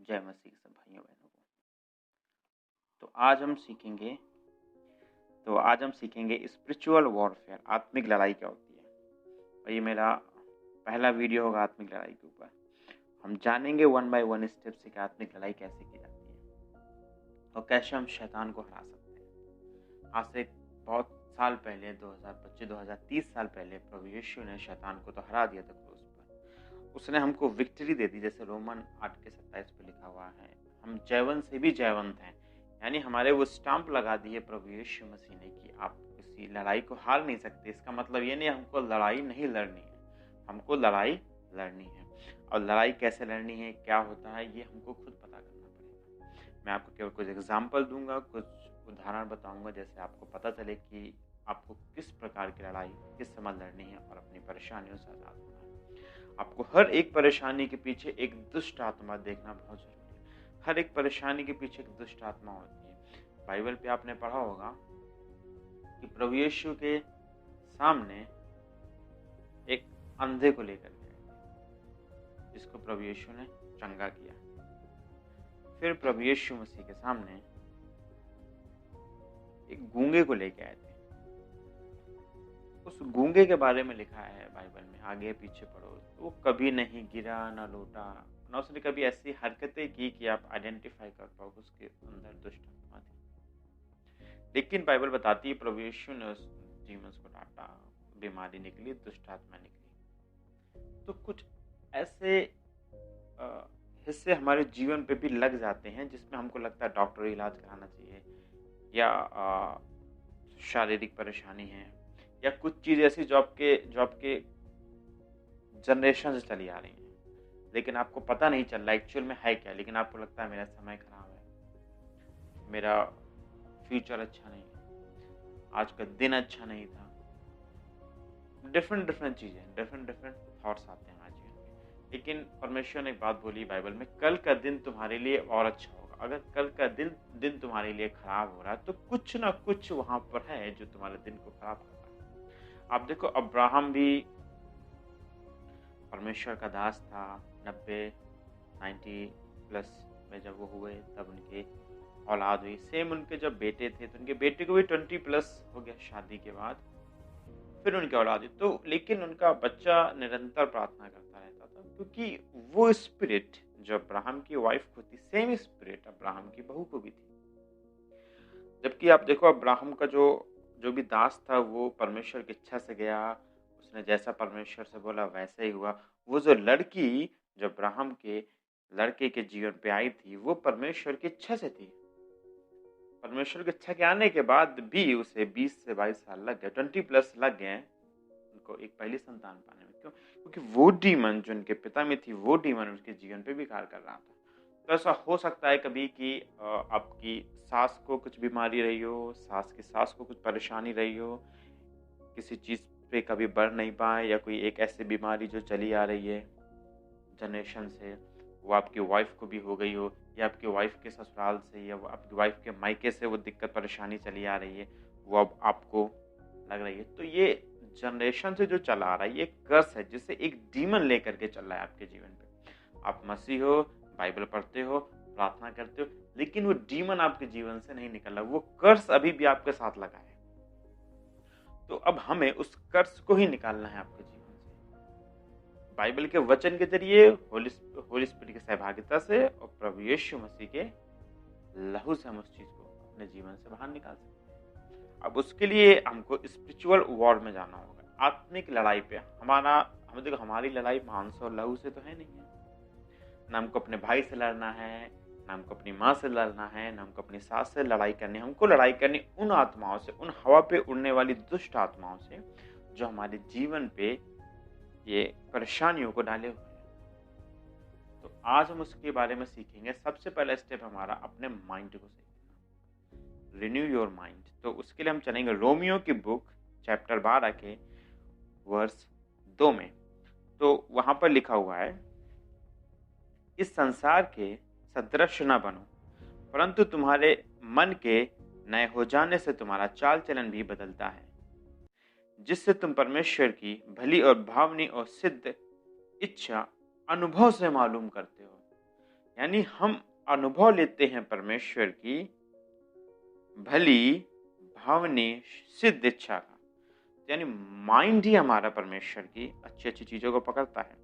जय मसीह सब भाइयों बहनों को। तो आज हम सीखेंगे स्पिरिचुअल वॉरफेयर, आत्मिक लड़ाई क्या होती है। और ये मेरा पहला वीडियो होगा आत्मिक लड़ाई के ऊपर। हम जानेंगे 1 बाय 1 स्टेप से कि आत्मिक लड़ाई कैसे की जाती है और कैसे हम शैतान को हरा सकते हैं। आज से बहुत साल पहले 2025-2030 साल पहले प्रभु यीशु ने शैतान को तो हरा दिया था क्रूस पर। उसने हमको विक्ट्री दे दी, जैसे रोमन 8:27 पे लिखा हुआ है, हम जयवंत से भी जयवंत हैं। यानी हमारे वो स्टाम्प लगा दी है प्रभु यीशु मसीह ने कि आप किसी लड़ाई को हार नहीं सकते। इसका मतलब ये नहीं हमको लड़ाई नहीं लड़नी है, हमको लड़ाई लड़नी है। और लड़ाई कैसे लड़नी है, क्या होता है, ये हमको खुद पता करना पड़ेगा। मैं आपको केवल कुछ एग्जाम्पल दूंगा, कुछ उदाहरण बताऊंगा, जैसे आपको पता चले कि आपको किस प्रकार की लड़ाई किस समय लड़नी है और अपनी परेशानियों से आजाद होना है। आपको हर एक परेशानी के पीछे एक दुष्ट आत्मा देखना बहुत जरूरी है। हर एक परेशानी के पीछे एक दुष्ट आत्मा होती है। बाइबल पे आपने पढ़ा होगा कि प्रभु यीशु के सामने एक अंधे को लेकर गए, जिसको प्रभु यीशु ने चंगा किया। फिर प्रभु यीशु मसीह के सामने एक गूंगे को लेकर आए थे। उस गूंगे के बारे में लिखा है बाइबल में, आगे पीछे पढ़ो तो वो कभी नहीं गिरा, ना लौटा, ना उसने कभी ऐसी हरकतें की कि आप आइडेंटिफाई कर पाओ उसके अंदर दुष्ट आत्मा थी। लेकिन बाइबल बताती है प्रभु यीशु ने उस डीमंस को डांटा, बीमारी निकली, दुष्ट आत्मा निकली। तो कुछ ऐसे हिस्से हमारे जीवन पे भी लग जाते हैं जिसमें हमको लगता है डॉक्टरी इलाज कराना चाहिए, या शारीरिक परेशानी है, या कुछ चीज़ ऐसी जो आपके जनरेशन से चली आ रही है, लेकिन आपको पता नहीं चल रहा एक्चुअल में है क्या। लेकिन आपको लगता है मेरा समय खराब है, मेरा फ्यूचर अच्छा नहीं है, आज का दिन अच्छा नहीं था। डिफरेंट चीज़ें, डिफरेंट थॉट्स आते हैं हमारे जीवन में। लेकिन परमेश्वर ने एक बात बोली बाइबल में, कल का दिन तुम्हारे लिए और अच्छा होगा। अगर कल का दिन तुम्हारे लिए खराब हो रहा है तो कुछ ना कुछ वहां पर है जो तुम्हारे दिन को खराब कर रहा है। आप देखो, अब्राहम भी परमेश्वर का दास था। 90 प्लस में जब वो हुए तब उनकी औलाद हुई। सेम उनके जब बेटे थे तो उनके बेटे को भी 20 प्लस हो गया शादी के बाद, फिर उनकी औलाद हुई। तो लेकिन उनका बच्चा निरंतर प्रार्थना करता रहता था, क्योंकि वो स्पिरिट जो अब्राहम की वाइफ को थी, सेम स्पिरिट अब्राहम की बहू को भी थी। जबकि आप देखो, अब्राहम का जो भी दास था वो परमेश्वर की इच्छा से गया, उसने जैसा परमेश्वर से बोला वैसे ही हुआ। वो जो लड़की जो अब्राहम के लड़के के जीवन पे आई थी, वो परमेश्वर की इच्छा से थी। परमेश्वर की इच्छा के आने के बाद भी उसे 20 से 22 साल लग गए, 20 प्लस लग गए उनको एक पहली संतान पाने में। क्यों? क्योंकि वो डीमन जो उनके पिता में थी, वो डीमन उसके जीवन पे भी कार्य कर रहा था। तो ऐसा हो सकता है कभी कि आपकी सास को कुछ बीमारी रही हो, सास को कुछ परेशानी रही हो, किसी चीज़ पे कभी बढ़ नहीं पाए, या कोई एक ऐसी बीमारी जो चली आ रही है जनरेशन से, वो आपकी वाइफ को भी हो गई हो, या आपकी वाइफ के ससुराल से या वो आपकी वाइफ के मायके से वो दिक्कत परेशानी चली आ रही है, वो अब आपको लग रही है। तो ये जनरेशन से जो चला आ रहा है, ये कर्स है जिसे एक डीमन लेकर के चल रहा है आपके जीवन पे। आप मसीह हो, बाइबल पढ़ते हो, प्रार्थना करते हो, लेकिन वो डीमन आपके जीवन से नहीं निकल रहा, वो कर्स अभी भी आपके साथ लगा है। तो अब हमें उस कर्स को ही निकालना है आपके जीवन से, बाइबल के वचन के जरिए, होली स्पिरिट की सहभागिता से और प्रभु यीशु मसीह के लहू से हम उस चीज को अपने जीवन से बाहर निकाल सकते हैं। अब उसके लिए हमको स्पिरिचुअल वॉर में जाना होगा, आत्मिक लड़ाई पे। हमें देखो, हमारी लड़ाई मांस और लहू से तो है नहीं है। ना हमको अपने भाई से लड़ना है, ना हमको अपनी माँ से लड़ना है, ना हमको अपनी सास से लड़ाई करनी है। हमको लड़ाई करनी उन आत्माओं से, उन हवा पे उड़ने वाली दुष्ट आत्माओं से जो हमारे जीवन पे ये परेशानियों को डाले हुए हैं। तो आज हम उसके बारे में सीखेंगे। सबसे पहला स्टेप हमारा अपने माइंड को सीखना, रिन्यू योर माइंड। तो उसके लिए हम चलेंगे रोमियो की बुक चैप्टर 12 के वर्स 2 में। तो वहां पर लिखा हुआ है, इस संसार के सदृश न बनो, परंतु तुम्हारे मन के नए हो जाने से तुम्हारा चाल चलन भी बदलता है, जिससे तुम परमेश्वर की भली और भावनी और सिद्ध इच्छा अनुभव से मालूम करते हो। यानी हम अनुभव लेते हैं परमेश्वर की भली भावनी सिद्ध इच्छा का। यानी माइंड ही हमारा परमेश्वर की अच्छी अच्छी चीजों को पकड़ता है।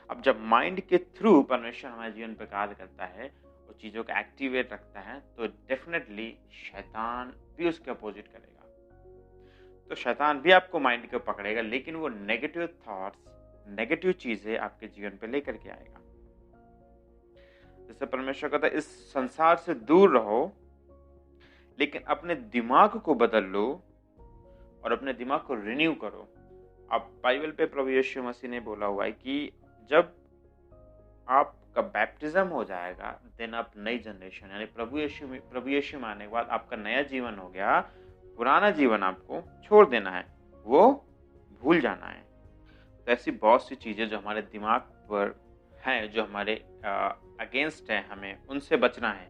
अब जब माइंड के थ्रू परमेश्वर हमारे जीवन पर कार्य करता है, वो चीजों को एक्टिवेट रखता है, तो डेफिनेटली शैतान भी उसके अपोजिट करेगा। तो शैतान भी आपको माइंड को पकड़ेगा, लेकिन वो नेगेटिव थॉट्स, नेगेटिव चीजें आपके जीवन पे लेकर के आएगा। जैसे परमेश्वर कहता है इस संसार से दूर रहो, लेकिन अपने दिमाग को बदल लो और अपने दिमाग को रिन्यू करो। अब बाइबल पे प्रभु यीशु मसीह ने बोला हुआ है कि जब आपका बैप्टिज्म हो जाएगा, देन आप नई जनरेशन, यानी प्रभु यीशु मानने के बाद आपका नया जीवन हो गया। पुराना जीवन आपको छोड़ देना है, वो भूल जाना है। तो ऐसी बहुत सी चीजें जो हमारे दिमाग पर हैं, जो हमारे अगेंस्ट है, हमें उनसे बचना है।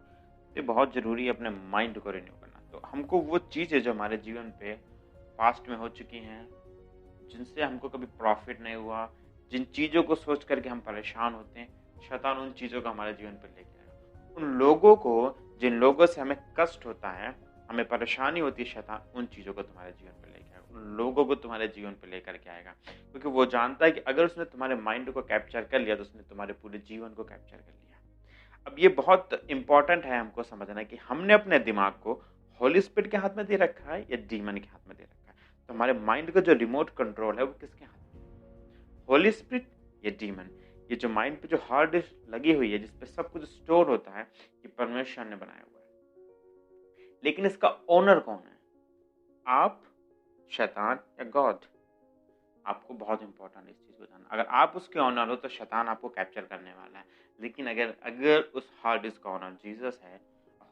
ये बहुत जरूरी है अपने माइंड को रिन्यू करना। तो हमको वो चीजें जो हमारे जीवन पे पास्ट में हो चुकी हैं, जिनसे हमको कभी प्रॉफिट नहीं हुआ, जिन चीजों को सोच करके हम परेशान होते हैं, शैतान उन चीजों को हमारे जीवन पर लेके आएगा। उन लोगों को, जिन लोगों से हमें कष्ट होता है, हमें परेशानी होती है, शैतान उन चीजों को तुम्हारे जीवन पर लेके आएगा, उन लोगों को तुम्हारे जीवन पर लेकर के आएगा। क्योंकि वो जानता है कि अगर उसने तुम्हारे माइंड को कैप्चर कर लिया, तो उसने तुम्हारे पूरे जीवन को कैप्चर कर लिया। अब ये बहुत इंपॉर्टेंट है हमको समझना कि हमने अपने दिमाग को होली स्पिरिट के हाथ में दे रखा है या डीमन के हाथ में दे रखा है। तो हमारे माइंड का जो रिमोट कंट्रोल है वो किसके हाथ में है, होली स्पिरिट या डीमन? ये जो माइंड पे जो हार्ड डिस्क लगी हुई है, जिसपे सब कुछ स्टोर होता है, ये परमेश्वर ने बनाया हुआ है। लेकिन इसका ओनर कौन है? आप, शैतान या गॉड? आपको बहुत इंपॉर्टेंट इस चीज को जानना। अगर आप उसके ऑनर हो तो शैतान आपको कैप्चर करने वाला है। लेकिन अगर उस हार्ड डिस्क का ऑनर जीसस है,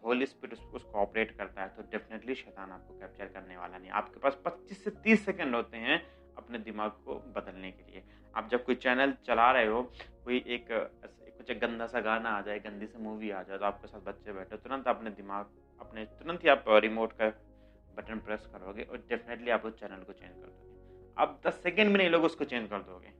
होली स्पिरिट उसको ऑपरेट करता है, तो डेफिनेटली शैतान आपको कैप्चर करने वाला नहीं। आपके पास 25 से 30 सेकंड होते हैं अपने दिमाग को बदलने के लिए। आप जब कोई चैनल चला रहे हो, कोई कुछ एक गंदा सा गाना आ जाए, गंदी सी मूवी आ जाए, तो आपके साथ बच्चे बैठे, तुरंत तुरंत ही आप रिमोट का बटन प्रेस करोगे और डेफिनेटली आप उस चैनल को चेंज कर दोगे। आप 10 सेकंड में नहीं लोग उसको चेंज कर दोगे।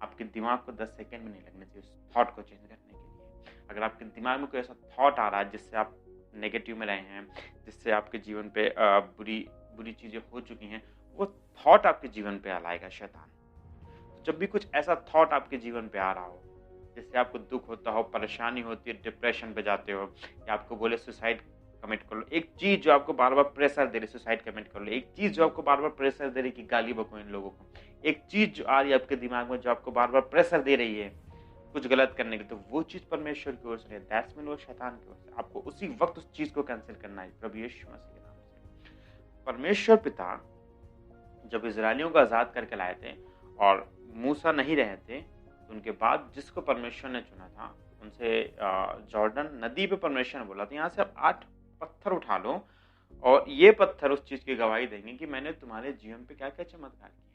आपके दिमाग को 10 सेकंड में नहीं लगने चाहिए उस थॉट को चेंज करने के लिए। अगर आपके दिमाग में कोई ऐसा थॉट आ रहा है जिससे आप नेगेटिव में रहे हैं, जिससे आपके जीवन पे बुरी चीजें हो चुकी हैं, वो थॉट आपके जीवन पे लाएगा शैतान। तो जब भी कुछ ऐसा थॉट आपके जीवन पे आ रहा हो, जिससे आपको दुख होता हो, परेशानी होती है, डिप्रेशन पे जाते हो, या आपको बोले सुसाइड कमिट कर लो, एक चीज जो आपको बार बार प्रेशर दे रही, सुसाइड कमिट कर लो, एक चीज जो आपको बार बार प्रेशर दे रही कि गाली बको इन लोगों को, एक चीज जो आ रही है आपके दिमाग में जो आपको बार बार प्रेशर दे रही है कुछ गलत करने की, तो वो चीज परमेश्वर की ओर से है, दैट्स मीन वो शैतान की ओर से। आपको उसी वक्त उस चीज को कैंसिल करना है प्रभु यीशु मसीह के नाम से। परमेश्वर पिता जब इजरायलियों को आजाद करके लाए थे और मूसा नहीं रहे थे, तो उनके बाद जिसको परमेश्वर ने चुना था, उनसे जॉर्डन नदी पे परमेश्वर ने बोला था यहाँ से आप 8 पत्थर उठा लो और ये पत्थर उस चीज की गवाही देंगे कि मैंने तुम्हारे जीवन पे क्या क्या चमत्कार किए।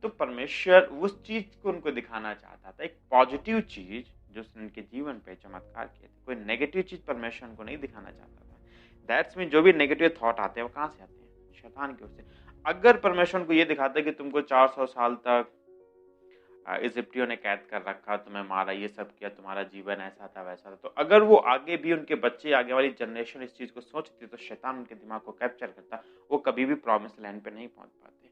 तो परमेश्वर उस चीज को उनको दिखाना चाहता था, एक पॉजिटिव चीज जो उनके जीवन पे चमत्कार किए थे। कोई नेगेटिव चीज परमेश्वर उनको नहीं दिखाना चाहता था। दैट्स मीन जो भी नेगेटिव थॉट आते हैं वो कहाँ से आते हैं? शैतान की ओर से। अगर परमेश्वर को ये दिखाता है कि तुमको 400 साल तक इजिप्टियों ने कैद कर रखा, तुम्हें मारा, ये सब किया, तुम्हारा जीवन ऐसा था वैसा था, तो अगर वो आगे भी उनके बच्चे, आगे वाली जनरेशन इस चीज को सोचती, तो शैतान उनके दिमाग को कैप्चर करता, वो कभी भी प्रॉमिस लैंड पे नहीं पहुंच पाते।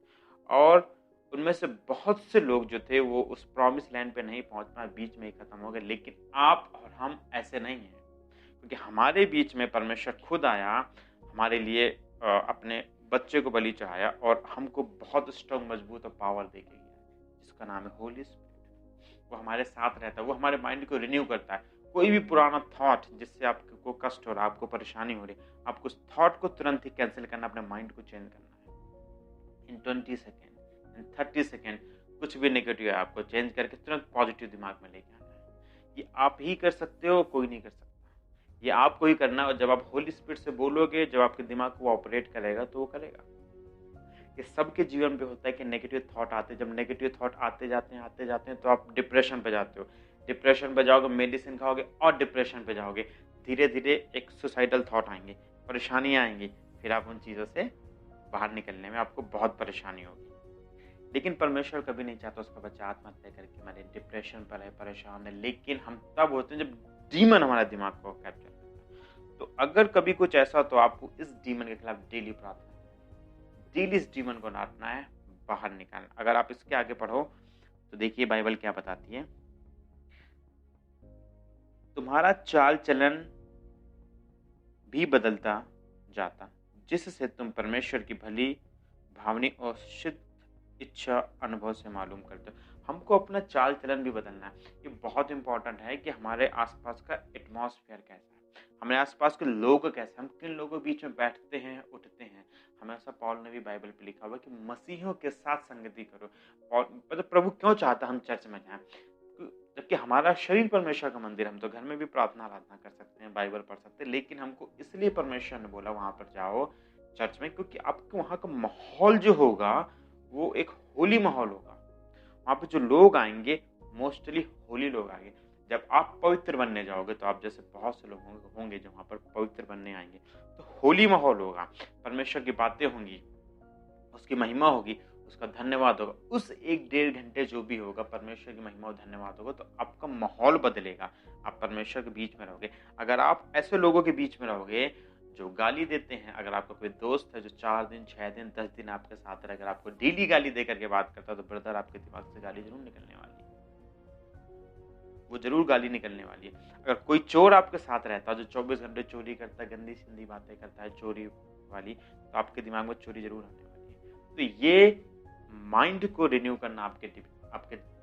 और उनमें से बहुत से लोग जो थे वो उस प्रॉमिस लैंड पे नहीं पहुंच पाए, बीच में ही खत्म हो गए। लेकिन आप और हम ऐसे नहीं हैं, क्योंकि हमारे बीच में परमेश्वर खुद आया, हमारे लिए अपने बच्चे को बलि चढ़ाया और हमको बहुत स्ट्रॉन्ग, मजबूत और पावर दे के गया, जिसका नाम है होली स्पिरिट। वो हमारे साथ रहता है, वो हमारे माइंड को रिन्यू करता है। कोई भी पुराना थॉट जिससे आपको कष्ट हो रहा है, आपको परेशानी हो रही है, आपको उस थॉट को तुरंत ही कैंसिल करना, अपने माइंड को चेंज करना है। इन 20 सेकेंड, इन 30 सेकेंड कुछ भी नेगेटिव है आपको चेंज करके तुरंत पॉजिटिव दिमाग में लेके आना है। ये आप ही कर सकते हो, कोई नहीं कर सकता। ये आपको ही करना है। और जब आप होली स्पिरिट से बोलोगे, जब आपके दिमाग को ऑपरेट करेगा, तो वो करेगा। ये सबके जीवन पे होता है कि नेगेटिव थॉट आते हैं। जब नेगेटिव थॉट आते जाते हैं तो आप डिप्रेशन पे जाते हो। डिप्रेशन पे जाओगे, मेडिसिन खाओगे और डिप्रेशन पे जाओगे। धीरे धीरे एक सुसाइडल थॉट आएंगे, परेशानियां आएंगी, फिर आप उन चीज़ों से बाहर निकलने में आपको बहुत परेशानी होगी। लेकिन परमेश्वर कभी नहीं चाहता उसका बच्चा आत्महत्या करके मरे, डिप्रेशन पर है, परेशान है। लेकिन हम तब होते हैं जब डीमन हमारा दिमाग को कैप्चर करता है। तो अगर कभी कुछ ऐसा तो आपको इस डीमन के खिलाफ डेली प्रार्थना करनी है, डेली इस डीमन को नाटना है, बाहर निकालना। अगर आप इसके आगे पढ़ो तो देखिए बाइबल क्या बताती है, तुम्हारा चाल चलन भी बदलता जाता जिससे तुम परमेश्वर की भली भावनी और शुद्ध इच्छा अनुभव से मालूम करते हो। हमको अपना चाल चलन भी बदलना है। ये बहुत इंपॉर्टेंट है कि हमारे आसपास का एटमॉस्फेयर कैसा है, हमारे आसपास के लोग कैसे, हम किन लोगों के बीच में बैठते हैं उठते हैं। हमेशा पौल ने भी बाइबल पे लिखा हुआ कि मसीहियों के साथ संगति करो। और मतलब प्रभु क्यों चाहता हम चर्च में जाएं, जबकि हमारा शरीर परमेश्वर का मंदिर। हम तो घर में भी प्रार्थना आराधना कर सकते हैं, बाइबल पढ़ सकते हैं, लेकिन हमको इसलिए परमेश्वर ने बोला वहां पर जाओ चर्च में, क्योंकि आपको वहां का माहौल जो होगा वो एक होली माहौल होगा। वहां पे जो लोग आएंगे मोस्टली होली लोग आएंगे। जब आप पवित्र बनने जाओगे तो आप जैसे बहुत से लोग होंगे जो वहां पर पवित्र बनने आएंगे, तो होली माहौल होगा, परमेश्वर की बातें होंगी, उसकी महिमा होगी, उसका धन्यवाद होगा। उस 1-1.5 घंटे जो भी होगा परमेश्वर की महिमा और धन्यवाद होगा, तो आपका माहौल बदलेगा, आप परमेश्वर के बीच में रहोगे। अगर आप ऐसे लोगों के बीच में रहोगे जो गाली देते हैं, अगर आपका कोई दोस्त है जो 4 दिन 6 दिन 10 दिन आपके साथ रहे, अगर आपको डेली गाली दे करके बात करता है, तो ब्रदर आपके दिमाग से गाली जरूर निकलने वाली है, वो जरूर गाली निकलने वाली है। अगर कोई चोर आपके साथ रहता है जो 24 घंटे चोरी करता है, गंदी सिंधी बातें करता है चोरी वाली, तो आपके दिमाग में चोरी जरूर आने वाली है। तो ये माइंड को रिन्यू करना आपके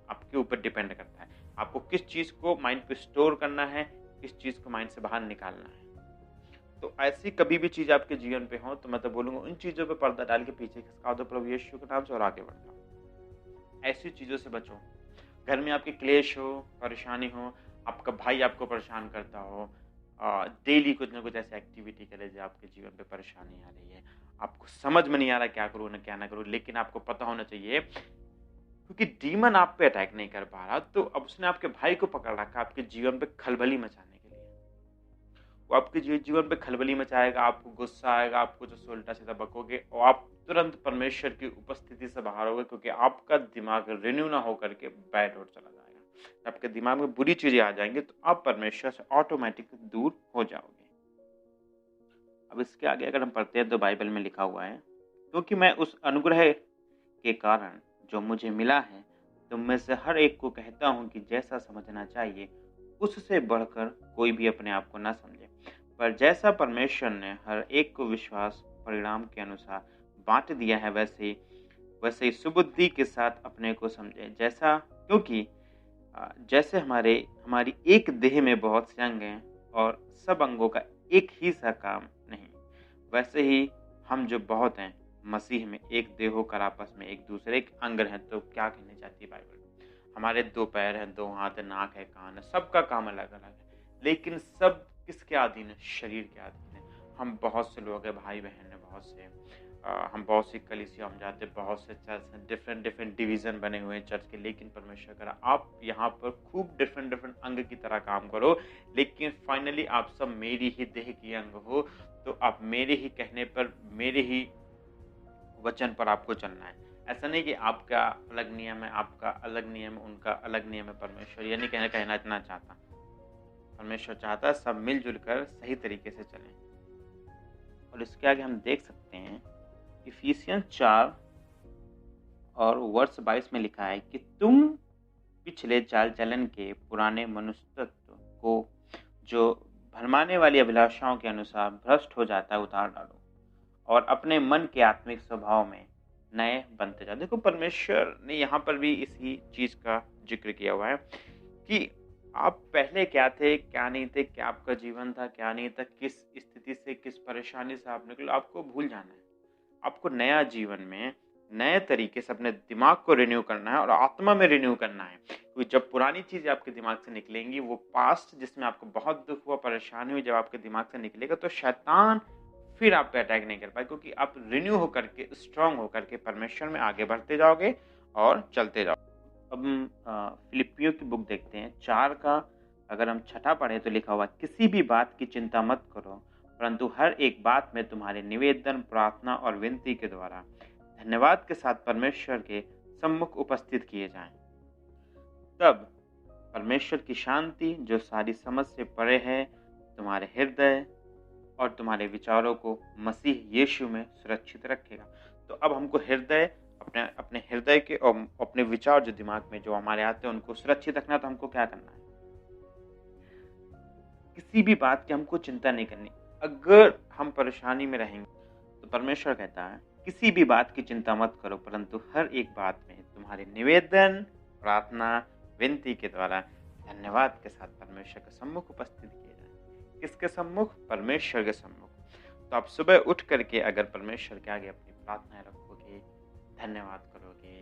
आपके ऊपर डिपेंड करता है। आपको किस चीज को माइंड पे स्टोर करना है, किस चीज को माइंड से बाहर निकालना है। तो ऐसी कभी भी चीज आपके जीवन पे हो तो मैं तो बोलूंगा उन चीजों पे पर्दा डाल के पीछे खिसका दो प्रभु यीशु के नाम से और आगे बढ़ जाओ। ऐसी चीजों से बचो। घर में आपके क्लेश हो, परेशानी हो, आपका भाई आपको परेशान करता हो, डेली कुछ ना कुछ ऐसी एक्टिविटी करे जो आपके जीवन पे परेशानी आ रही है, आपको समझ में नहीं आ रहा क्या करूँ ना क्या ना करूँ, लेकिन आपको पता होना चाहिए क्योंकि डीमन आप पे अटैक नहीं कर पा रहा, तो अब उसने आपके भाई को पकड़ रखा आपके जीवन पे खलबली मचाने के लिए। वो आपके जीवन पे खलबली मचाएगा, आपको गुस्सा आएगा, आपको जो उल्टा सीधा बकोगे और आप तुरंत परमेश्वर की उपस्थिति से बाहर होगे, क्योंकि आपका दिमाग रिन्यू ना होकर के बैड रोड चला जाएगा। आपके दिमाग में बुरी चीजें आ जाएंगे तो आप परमेश्वर से ऑटोमेटिक दूर हो जाओगे। अब इसके आगे अगर हम पढ़ते हैं तो बाइबल में लिखा हुआ है, क्योंकि मैं उस अनुग्रह के कारण जो मुझे मिला है तुम में से हर एक को कहता हूँ कि जैसा समझना चाहिए उससे बढ़कर कोई भी अपने आप को ना समझे, पर जैसा परमेश्वर ने हर एक को विश्वास परिणाम के अनुसार बांट दिया है वैसे ही सुबुद्धि के साथ अपने को समझे। जैसा क्योंकि जैसे हमारी एक देह में बहुत से अंग हैं और सब अंगों का एक ही सा काम नहीं, वैसे ही हम जो बहुत हैं मसीह में एक देह होकर आपस में एक दूसरे के अंग हैं। तो क्या कहना चाहती है बाइबल, हमारे 2 पैर हैं, 2 हाथ है, नाक है, कान है, सबका काम अलग अलग है, लेकिन सब किसके अधीन है, शरीर के अधीन है। हम बहुत से लोग हैं, भाई बहन है बहुत से, हम बहुत सी कलीसिया हम जाते, बहुत से चर्च हैं, डिफरेंट डिवीजन बने हुए हैं चर्च के, लेकिन परमेश्वर करा आप यहाँ पर खूब डिफरेंट अंग की तरह काम करो, लेकिन फाइनली आप सब मेरी ही देह की अंग हो। तो आप मेरे ही कहने पर, मेरे ही वचन पर आपको चलना है। ऐसा नहीं कि आपका अलग नियम है, आपका अलग नियम है, उनका अलग नियम है। परमेश्वर ये नहीं कहना चाहता, परमेश्वर चाहता है सब मिलजुल कर सही तरीके से चलें। और इसके आगे हम देख सकते हैं इफिसियंस 4 और वर्ष 22 में लिखा है कि तुम पिछले चाल चलन के पुराने मनुष्यत्व को जो भरमाने वाली अभिलाषाओं के अनुसार भ्रष्ट हो जाता है उतार डालो और अपने मन के आत्मिक स्वभाव में नए बनते जाओ। देखो परमेश्वर ने यहाँ पर भी इसी चीज का जिक्र किया हुआ है कि आप पहले क्या थे क्या नहीं थे, क्या आपका जीवन था क्या नहीं था, किस स्थिति से किस परेशानी से आप निकले, आपको भूल जाना है। आपको नया जीवन में नए तरीके से अपने दिमाग को रिन्यू करना है और आत्मा में रिन्यू करना है, क्योंकि जब पुरानी चीजें आपके दिमाग से निकलेंगी, वो पास्ट जिसमें आपको बहुत दुख हुआ परेशानी हुई, जब आपके दिमाग से निकलेगा तो शैतान फिर आप पे अटैक नहीं कर पाए, क्योंकि आप रिन्यू होकर के स्ट्रांग होकर के परमेश्वर में आगे बढ़ते जाओगे और चलते जाओगे। अब फिलिपियों की बुक देखते हैं 4 का अगर हम 6 पढ़े तो लिखा हुआ किसी भी बात की चिंता मत करो, परंतु हर एक बात में तुम्हारे निवेदन प्रार्थना और विनती के द्वारा धन्यवाद के साथ परमेश्वर के सम्मुख उपस्थित किए जाएं। तब परमेश्वर की शांति जो सारी समझ से परे है तुम्हारे हृदय और तुम्हारे विचारों को मसीह यीशु में सुरक्षित रखेगा। तो अब हमको हृदय अपने अपने हृदय के और अपने विचार जो दिमाग में जो हमारे आते हैं उनको सुरक्षित रखना। तो हमको क्या करना है? किसी भी बात की हमको चिंता नहीं करनी। अगर हम परेशानी में रहेंगे तो परमेश्वर कहता है किसी भी बात की चिंता मत करो, परंतु हर एक बात में तुम्हारे निवेदन, प्रार्थना, विनती के द्वारा धन्यवाद के साथ परमेश्वर के सम्मुख उपस्थित किए जाए। किसके सम्मुख? परमेश्वर के सम्मुख। तो आप सुबह उठ करके अगर परमेश्वर के आगे अपनी प्रार्थनाएं रखोगे, धन्यवाद करोगे,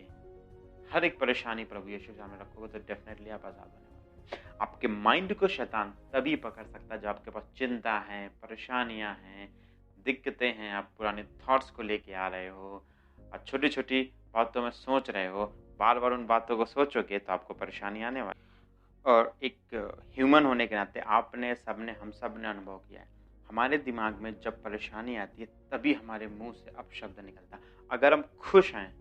हर एक परेशानी प्रभु यीशु के सामने रखोगे तो डेफिनेटली आप आजाद होने वाले। आपके माइंड को शैतान तभी पकड़ सकता है जब आपके पास चिंता है, परेशानियां हैं, दिक्कतें हैं, आप पुराने थॉट्स को लेके आ रहे हो, आप छोटी छोटी बातों में सोच रहे हो, बार बार उन बातों को सोचोगे तो आपको परेशानी आने वाली। और एक ह्यूमन होने के नाते आपने सबने हम सब ने अनुभव किया है, हमारे दिमाग में जब परेशानी आती है तभी हमारे मुंह से अपशब्द निकलता है। अगर हम खुश हैं,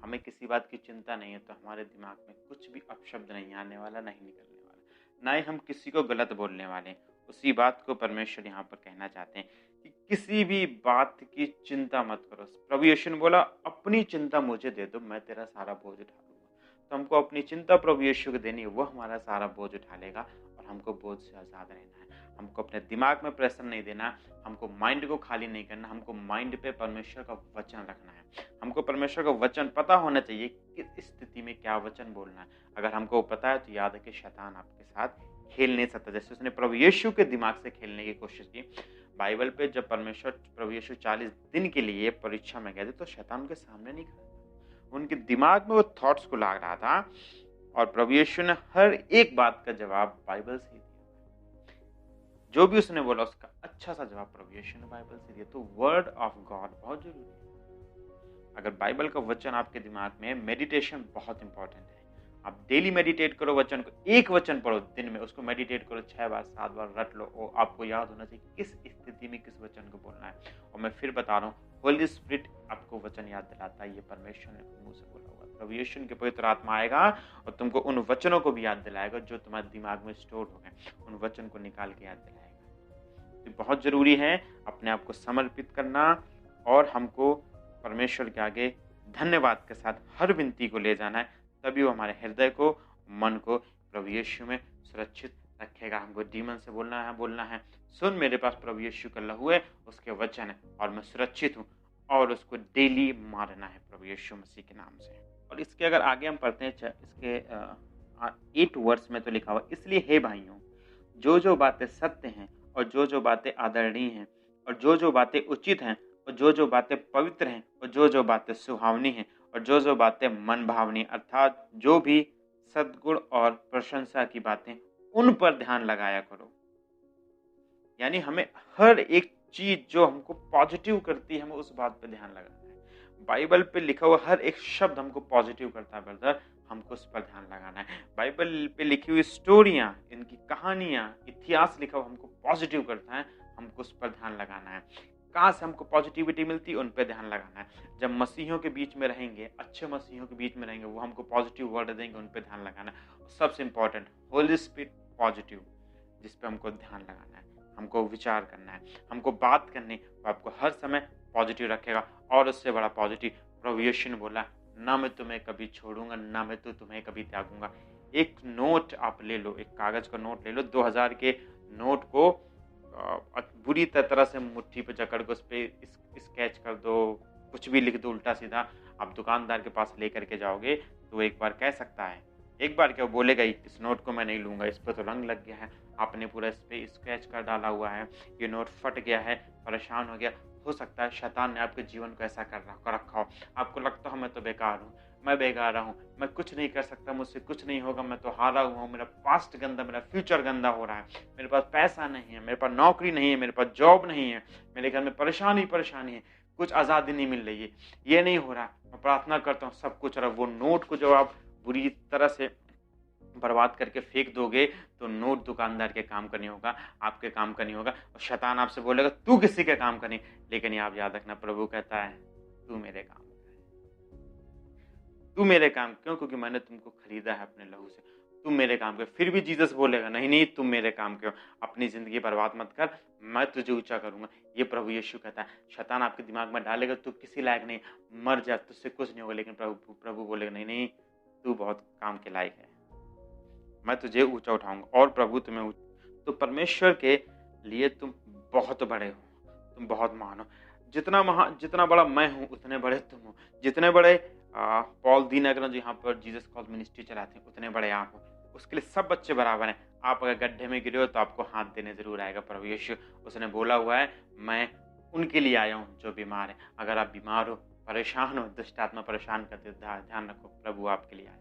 हमें किसी बात की चिंता नहीं है, तो हमारे दिमाग में कुछ भी अपशब्द नहीं आने वाला, नहीं निकलने वाला, ना ही हम किसी को गलत बोलने वाले। उसी बात को परमेश्वर यहाँ पर कहना चाहते हैं कि किसी भी बात की चिंता मत करो। प्रभु यीशु ने बोला अपनी चिंता मुझे दे दो, मैं तेरा सारा बोझ उठा लूंगा। तो हमको अपनी चिंता प्रभु यीशु को देनी है, वो हमारा सारा बोझ उठा लेगा और हमको बोझ से आज़ाद रहना है। हमको अपने दिमाग में प्रेशर नहीं देना, हमको माइंड को खाली नहीं करना, हमको माइंड पे परमेश्वर का वचन रखना है। हमको परमेश्वर का वचन पता होना चाहिए किस स्थिति में क्या वचन बोलना है। अगर हमको पता है तो याद है कि शैतान आपके साथ खेल नहीं सकता। जैसे उसने प्रभु यीशु के दिमाग से खेलने की कोशिश की। बाइबल पे जब परमेश्वर प्रभु यीशु 40 दिन के लिए परीक्षा में गए थे तो शैतान उनके सामने नहीं खड़ा था, उनके दिमाग में वो थॉट्स को ला रहा था और प्रभु यीशु ने हर एक बात का जवाब बाइबल से दिया। जो भी उसने बोला उसका अच्छा सा जवाब प्रभु यीशु ने बाइबल से दिया। तो वर्ड ऑफ गॉड बहुत जरूरी है। अगर बाइबल का वचन आपके दिमाग में, मेडिटेशन बहुत इंपॉर्टेंट है। आप डेली मेडिटेट करो वचन को, एक वचन पढ़ो दिन में, उसको मेडिटेट करो 6 बार 7 बार रट लो। और आपको याद होना चाहिए किस स्थिति में किस वचन को बोलना है। और मैं फिर बता रहा हूँ, होली स्पिरिट आपको वचन याद दिलाता है। ये परमेश्वर ने मुंह से बोला हुआ। प्रभु यीशु के पवित्र आत्मा आएगा और तुमको उन वचनों को भी याद दिलाएगा जो तुम्हारे दिमाग में स्टोर हो गए, उन वचन को निकाल के याद दिलाएगा। तो बहुत जरूरी है अपने आप को समर्पित करना और हमको परमेश्वर के आगे धन्यवाद के साथ हर विनती को ले जाना है। तभी वो हमारे हृदय को, मन को प्रभु यीशु में सुरक्षित रखेगा। हमको डीमन से बोलना है सुन, मेरे पास प्रभु यीशु का लहू है, उसके वचन है और मैं सुरक्षित हूँ। और उसको डेली मारना है प्रभु यीशु मसीह के नाम से। और इसके अगर आगे हम पढ़ते हैं, इसके 8 वर्ष में तो लिखा हुआ, इसलिए हे भाइयों, जो जो बातें सत्य हैं और जो जो बातें आदरणीय हैं और जो जो बातें उचित हैं और जो जो बातें पवित्र हैं और जो जो बातें सुहावनी हैं और जो जो बातें मन भावनी, अर्थात जो भी सद्गुण और प्रशंसा की बातें, उन पर ध्यान लगाया करो। यानी हमें हर एक चीज जो हमको पॉजिटिव करती है, हमें उस बात पे ध्यान लगाना है। बाइबल पे लिखा हुआ हर एक शब्द हमको पॉजिटिव करता है ब्रदर, हमको उस पर ध्यान लगाना है। बाइबल पे लिखी हुई स्टोरियां, इनकी कहानियां, इतिहास लिखा हुआ हमको पॉजिटिव करता है, हमको उस पर ध्यान लगाना है। कहाँ से हमको पॉजिटिविटी मिलती है, उन पर ध्यान लगाना है। जब मसीहियों के बीच में रहेंगे, अच्छे मसीहियों के बीच में रहेंगे, वो हमको पॉजिटिव वर्ड देंगे, उन पर ध्यान लगाना है। सबसे इंपॉर्टेंट होली स्पिरिट पॉजिटिव, जिस पे हमको ध्यान लगाना है, हमको विचार करना है, हमको बात करनी, वो आपको हर समय पॉजिटिव रखेगा। और उससे बड़ा पॉजिटिव प्रभु यीशु ने बोला, ना मैं तुम्हें कभी छोड़ूंगा, ना मैं तो तुम्हें कभी त्यागूंगा। एक नोट आप ले लो, एक कागज का नोट ले लो, 2000 के नोट को बुरी तरह से मुट्ठी पे जकड़ के उस पर स्केच कर दो, कुछ भी लिख दो उल्टा सीधा। आप दुकानदार के पास लेकर के जाओगे तो वो एक बार कह सकता है, एक बार क्या, वो बोलेगा ही इस नोट को मैं नहीं लूंगा, इस पर तो रंग लग गया है, आपने पूरा इस पे स्केच कर डाला हुआ है, ये नोट फट गया है, परेशान हो गया। हो सकता है शैतान ने आपके जीवन को ऐसा कर रखा हो, आपको लगता हो मैं तो बेकार हूँ, मैं बेगारा हूँ, मैं कुछ नहीं कर सकता, मुझसे कुछ नहीं होगा, मैं तो हारा हुआ हूँ, मेरा पास्ट गंदा, मेरा फ्यूचर गंदा हो रहा है, मेरे पास पैसा नहीं है, मेरे पास नौकरी नहीं है, मेरे पास जॉब नहीं है, मेरे घर में परेशानी है, कुछ आज़ादी नहीं मिल रही है, ये नहीं हो रहा। मैं प्रार्थना करता हूँ सब कुछ। और वो नोट को जब आप बुरी तरह से बर्बाद करके फेंक दोगे तो नोट दुकानदार के काम का नहीं होगा, आपके काम का नहीं होगा। और शैतान आपसे बोलेगा तू किसी के काम का नहीं। लेकिन आप याद रखना, प्रभु कहता है तू मेरे काम का है, तू मेरे काम। क्यों? क्योंकि मैंने तुमको खरीदा है अपने लहू से। तुम मेरे काम के हो। फिर भी जीसस बोलेगा नहीं नहीं तुम मेरे काम के हो, अपनी ज़िंदगी बर्बाद मत कर, मैं तुझे ऊँचा करूँगा। ये प्रभु यीशु कहता है। शैतान आपके दिमाग में डालेगा तू किसी लायक नहीं, मर जा, तुझसे कुछ नहीं होगा, लेकिन प्रभु बोलेगा नहीं नहीं तू बहुत काम के लायक है, मैं तुझे ऊँचा उठाऊँगा और प्रभु तुम्हें तो परमेश्वर के लिए तुम बहुत बड़े हो, तुम बहुत महान हो। जितना बड़ा मैं हूँ उतने बड़े तुम हो। जितने बड़े पॉल दीनगर जो यहाँ पर जीसस कॉल मिनिस्ट्री चलाते हैं उतने बड़े आप हो। उसके लिए सब बच्चे बराबर हैं। आप अगर गड्ढे में गिरे हो तो आपको हाथ देने जरूर आएगा प्रभु यीशु। उसने बोला हुआ है मैं उनके लिए आया हूँ जो बीमार है। अगर आप बीमार हो, परेशान हो, दुष्ट आत्मा परेशान करते हो, ध्यान रखो प्रभु आपके लिए आया है।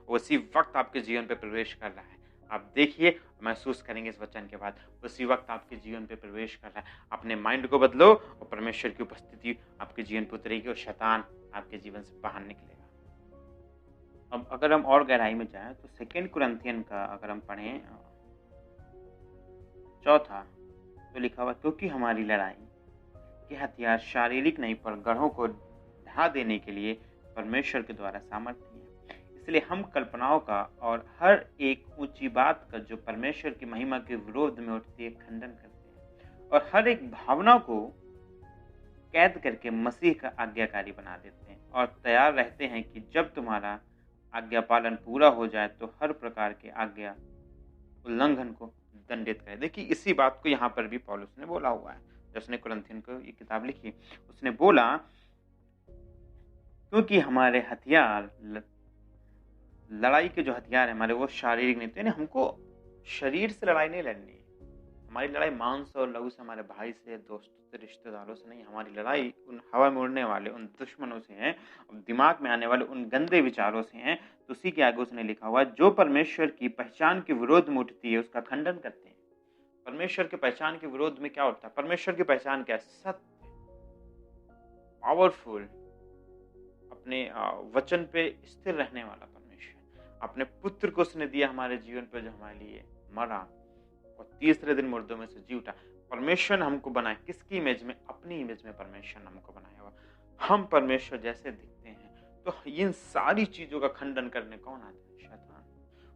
उसी वक्त आपके जीवन पे प्रवेश कर रहा है। आप देखिए, महसूस करेंगे इस वचन के बाद, उसी वक्त आपके जीवन पे प्रवेश कर रहा है। अपने माइंड को बदलो और परमेश्वर की उपस्थिति आपके जीवन पे उतरेगी और शैतान आपके जीवन से बाहर निकलेगा। अब अगर हम और गहराई में जाएं तो 2 कुरिन्थियन का अगर हम पढ़ें 4 तो लिखा हुआ क्योंकि हमारी लड़ाई के हथियार शारीरिक नहीं पर गढ़ों को ढा देने के लिए परमेश्वर के द्वारा सामर्थ्य है। इसलिए हम कल्पनाओं का और हर एक ऊंची बात का जो परमेश्वर की महिमा के विरोध में उठती है खंडन करते हैं और हर एक भावना को कैद करके मसीह का आज्ञाकारी बना देते हैं और तैयार रहते हैं कि जब तुम्हारा आज्ञा पालन पूरा हो जाए तो हर प्रकार के आज्ञा उल्लंघन को दंडित करे। देखिए इसी बात को यहाँ पर भी पौलुस ने बोला हुआ है। जब उसने कुरिन्थियन को ये किताब लिखी उसने बोला क्योंकि हमारे हथियार लड़ाई के जो हथियार है हमारे वो शारीरिक नहीं, तो हमको शरीर से लड़ाई नहीं लड़नी। हमारी लड़ाई मांस और लहू से, हमारे भाई से, दोस्तों से, रिश्तेदारों से नहीं। हमारी लड़ाई उन हवा में उड़ने वाले उन दुश्मनों से है, दिमाग में आने वाले उन गंदे विचारों से हैं। तो उसी के आगे उसने लिखा हुआ जो परमेश्वर की पहचान के विरोध में उठती है उसका खंडन करते हैं। परमेश्वर के पहचान के विरोध में क्या उठता है? परमेश्वर की पहचान क्या है? सत्य, पावरफुल, अपने वचन पे स्थिर रहने वाला परमेश्वर। अपने पुत्र को उसने दिया हमारे जीवन पर जो हमारे लिए मरा और तीसरे दिन मुर्दों में से जी उठा। परमेश्वर ने हमको बनाया किसकी इमेज में? अपनी इमेज में परमेश्वर ने हमको बनाया हुआ। हम परमेश्वर जैसे दिखते हैं। तो इन सारी चीजों का खंडन करने कौन आता है? शैतान।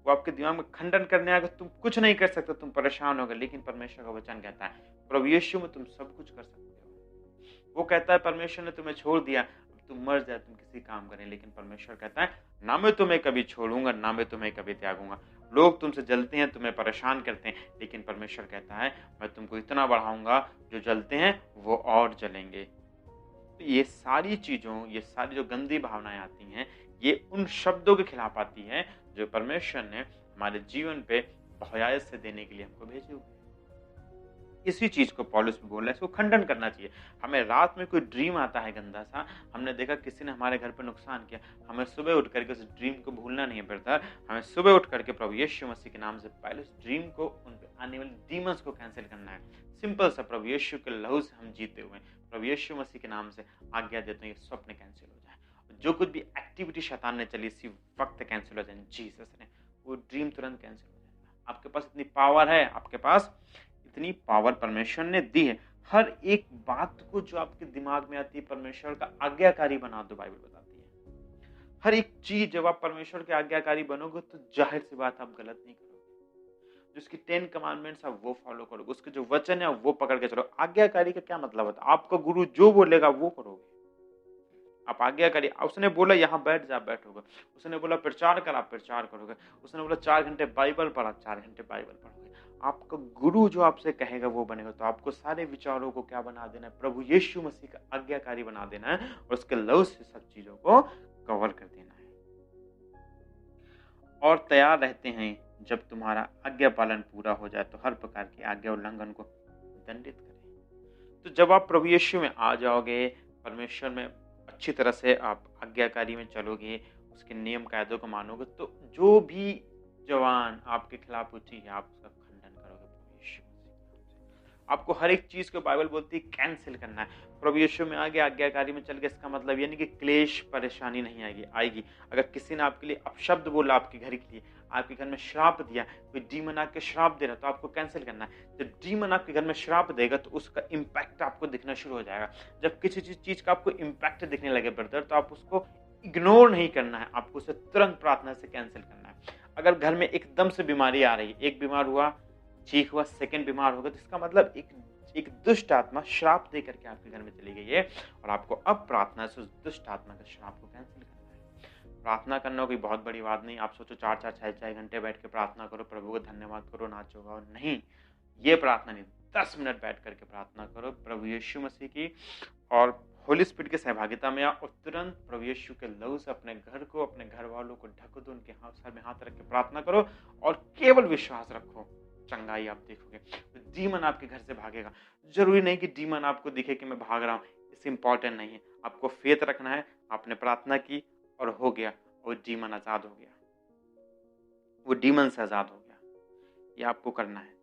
वो आपके दिमाग में खंडन करने आएगा, तुम कुछ नहीं कर सकते, तुम परेशान होगे। लेकिन परमेश्वर का वचन कहता है प्रभु यीशु में तुम सब कुछ कर सकते हो। वो कहता है परमेश्वर ने तुम्हें छोड़ दिया, अब तुम मर जाए, तुम किसी काम करें, लेकिन परमेश्वर कहता है ना मैं तुम्हें कभी छोड़ूंगा, ना मैं तुम्हें कभी त्यागूंगा। लोग तुमसे जलते हैं, तुम्हें परेशान करते हैं, लेकिन परमेश्वर कहता है मैं तुमको इतना बढ़ाऊंगा, जो जलते हैं वो और जलेंगे। तो ये सारी चीज़ों, ये सारी जो गंदी भावनाएं आती हैं, ये उन शब्दों के खिलाफ आती हैं जो परमेश्वर ने हमारे जीवन पे बहुयायत से देने के लिए हमको भेजे हुए। इसी चीज को पौलुस भी बोल रहा है, इसको खंडन करना चाहिए। हमें रात में कोई ड्रीम आता है गंदा सा, हमने देखा किसी ने हमारे घर पे नुकसान किया, हमें सुबह उठ करके उस ड्रीम को भूलना नहीं है ब्रदर। हमें सुबह उठ करके प्रभु यीशु मसीह के नाम से पहले उस ड्रीम को, उन पे आने वाले डीमंस को कैंसिल करना है। सिंपल सा, प्रभु यीशु के लहू से हम जीते हुए, प्रभु यीशु मसीह के नाम से आज्ञा देते हैं ये स्वप्न कैंसिल हो जाए। जो कुछ भी एक्टिविटी शैतान ने चली इसी वक्त कैंसिल हो जाए जीसस ने, वो ड्रीम तुरंत कैंसिल हो जाएगा। आपके पास इतनी पावर है, आपके पास इतनी पावर परमेश्वर ने दी है। हर एक बात को जो आपके दिमाग में आती है परमेश्वर का आज्ञाकारी बना दो, बाइबल बताती है। हर एक चीज जब आप परमेश्वर के आज्ञाकारी बनोगे तो जाहिर सी बात आप गलत नहीं करोगे। जिसकी 10 कमांडमेंट्स आप वो फॉलो करोगे, उसके जो वचन है वो पकड़ के चलो। आज्ञाकारी का क्या मतलब होता है? आपका गुरु जो बोलेगा वो करोगे। आप आज्ञाकारी, उसने बोला यहाँ बैठ जा, बैठोगे। उसने बोला प्रचार कर, आप प्रचार करोगे। उसने बोला 4 घंटे बाइबल पढ़ा, 4 घंटे बाइबल पढ़ोगे। आपका गुरु जो आपसे कहेगा वो बनेगा। तो आपको सारे विचारों को क्या बना देना है? प्रभु यीशु मसीह का आज्ञाकारी बना देना है और उसके लव से सब चीजों को कवर कर देना है। और तैयार रहते हैं जब तुम्हारा आज्ञा पालन पूरा हो जाए तो हर प्रकार की आज्ञा उल्लंघन को दंडित करें। तो जब आप प्रभु यीशु में आ जाओगे, परमेश्वर में अच्छी तरह से आप आज्ञाकारी में चलोगे, उसके नियम कायदों को मानोगे, तो जो भी जवान आपके खिलाफ उठी है आप उसका खंडन करोगे प्रभु यीशु मसीह। आपको हर एक चीज को बाइबल बोलती है कैंसिल करना है। प्रभु यीशु में आगे आज्ञाकारी में चल के, इसका मतलब ये नहीं कि क्लेश परेशानी नहीं आएगी। अगर किसी ने आपके लिए अपशब्द बोला, आपके घर के लिए, आपके घर में श्राप दिया, कोई डीमन आके श्राप दे रहा, तो आपको कैंसिल करना है। जब डीमन आपके घर में श्राप देगा तो उसका इम्पैक्ट आपको दिखना शुरू हो जाएगा। जब किसी चीज का आपको इम्पैक्ट दिखने लगे ब्रदर, तो आप उसको इग्नोर नहीं करना है, आपको उसे तुरंत प्रार्थना से कैंसिल करना है। अगर घर में एकदम से बीमारी आ रही है, एक बीमार हुआ, ठीक हुआ, सेकंड बीमार होगा, तो इसका मतलब एक दुष्ट आत्मा श्राप दे करके आपके घर में चली गई है और आपको अब प्रार्थना से उस दुष्ट आत्मा के श्राप को कैंसिल करना है। प्रार्थना करना कोई बहुत बड़ी बात नहीं। आप सोचो 4-4, 6-6 घंटे बैठ के प्रार्थना करो, प्रभु को धन्यवाद करो, नाचो गाओ, नहीं, ये प्रार्थना नहीं। 10 मिनट बैठ करके प्रार्थना करो प्रभु यीशु मसीह की, और होली स्पिरिट की सहभागिता में और तुरंत प्रभु यीशु के लहू से अपने घर को, अपने घर वालों को ढक दो, उनके सर में हाथ रख के प्रार्थना करो और केवल विश्वास रखो, चंगाई आप देखोगे। तो डीमन आपके घर से भागेगा। जरूरी नहीं कि डीमन आपको दिखे कि मैं भाग रहा हूँ, इससे इंपॉर्टेंट नहीं है। आपको फेथ रखना है, आपने प्रार्थना की और हो गया, और डीमन आजाद हो गया, वो डीमन से आजाद हो गया। ये आपको करना है।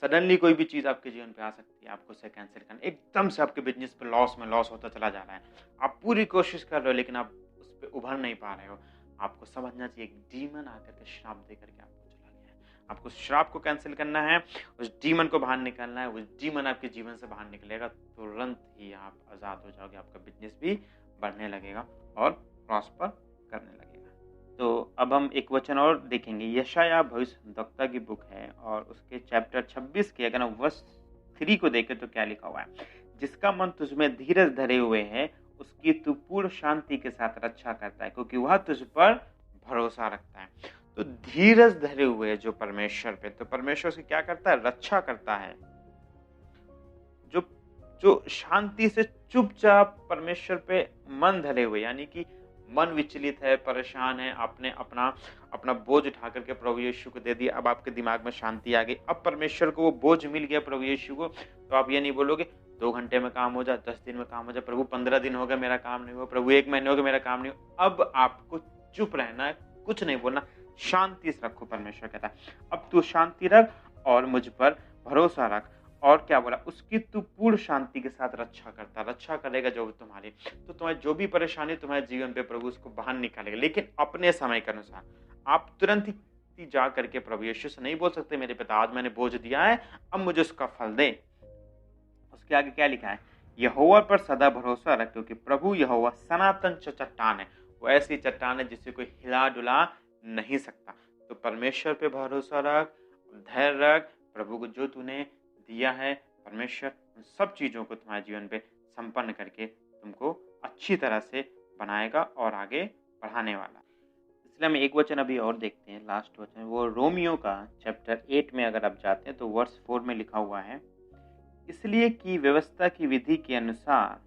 सडनली कोई भी चीज आपके जीवन पे आ सकती है, आपको उसे कैंसिल करना। एकदम से आपके बिजनेस पे लॉस में लॉस होता चला जा रहा है, आप पूरी कोशिश कर रहे हो लेकिन आप उस पर उभर नहीं पा रहे हो। आपको समझना चाहिए एक डीमन आकर के श्राप दे करके आपको चला गया है। आपको श्राप को कैंसिल करना है, उस डीमन को बाहर निकालना है। उस डीमन आपके जीवन से बाहर निकलेगा, तुरंत ही आप आजाद हो जाओगे। आपका बिजनेस भी बढ़ने लगेगा और प्रॉस्पर करने लगेगा। तो अब हम एक वचन और देखेंगे। यशायाह भविष्यद्वक्ता की बुक है और उसके चैप्टर 26 के अगर हम वर्स 3 को देखें तो क्या लिखा हुआ है। जिसका मन तुझमें धीरज धरे हुए है, उसकी तू पूर्ण शांति के साथ रक्षा करता है, क्योंकि वह तुझ पर भरोसा रखता है। तो धीरज धरे हुए जो परमेश्वर पे, तो परमेश्वर से क्या करता है, रक्षा करता है। जो शांति से चुपचाप परमेश्वर पे मन धरे हुए, यानी कि मन विचलित है, परेशान है, आपने अपना बोझ उठा करके प्रभु यीशु को दे दिया, अब आपके दिमाग में शांति आ गई, अब परमेश्वर को वो बोझ मिल गया प्रभु यीशु को। तो आप ये नहीं बोलोगे 2 घंटे में काम हो जाए, 10 दिन में काम हो जाए, प्रभु 15 दिन हो गए मेरा काम नहीं हुआ, प्रभु 1 महीने हो गए मेरा काम नहीं हुआ। अब आपको चुप रहना है, कुछ नहीं बोलना, शांति से रखो। परमेश्वर कहता है अब तू शांति रख और मुझ पर भरोसा रख। और क्या बोला, उसकी तू पूर्ण शांति के साथ रक्षा करता, रक्षा करेगा जो तुम्हारी। तो तुम्हारी जो भी परेशानी तुम्हारे जीवन पे, प्रभु उसको बाहर निकालेगा, लेकिन अपने समय के अनुसार। आप तुरंत ही जा करके प्रभु यीशु से नहीं बोल सकते मेरे पिता आज मैंने बोझ दिया है, अब मुझे उसका फल दे। उसके आगे क्या लिखा है, यहोवा पर सदा भरोसा रख, क्योंकि प्रभु यहोवा सनातन चट्टान है। वो ऐसी चट्टान है जिसे कोई हिला डुला नहीं सकता। तो परमेश्वर पे भरोसा रख, धैर्य रख। प्रभु को जो तूने दिया है, परमेश्वर उन सब चीजों को तुम्हारे जीवन पे संपन्न करके तुमको अच्छी तरह से बनाएगा और आगे बढ़ाने वाला। इसलिए हम एक वचन अभी और देखते हैं, लास्ट वचन, वो रोमियो का चैप्टर 8 में अगर आप जाते हैं तो वर्स 4 में लिखा हुआ है, इसलिए कि व्यवस्था की विधि के अनुसार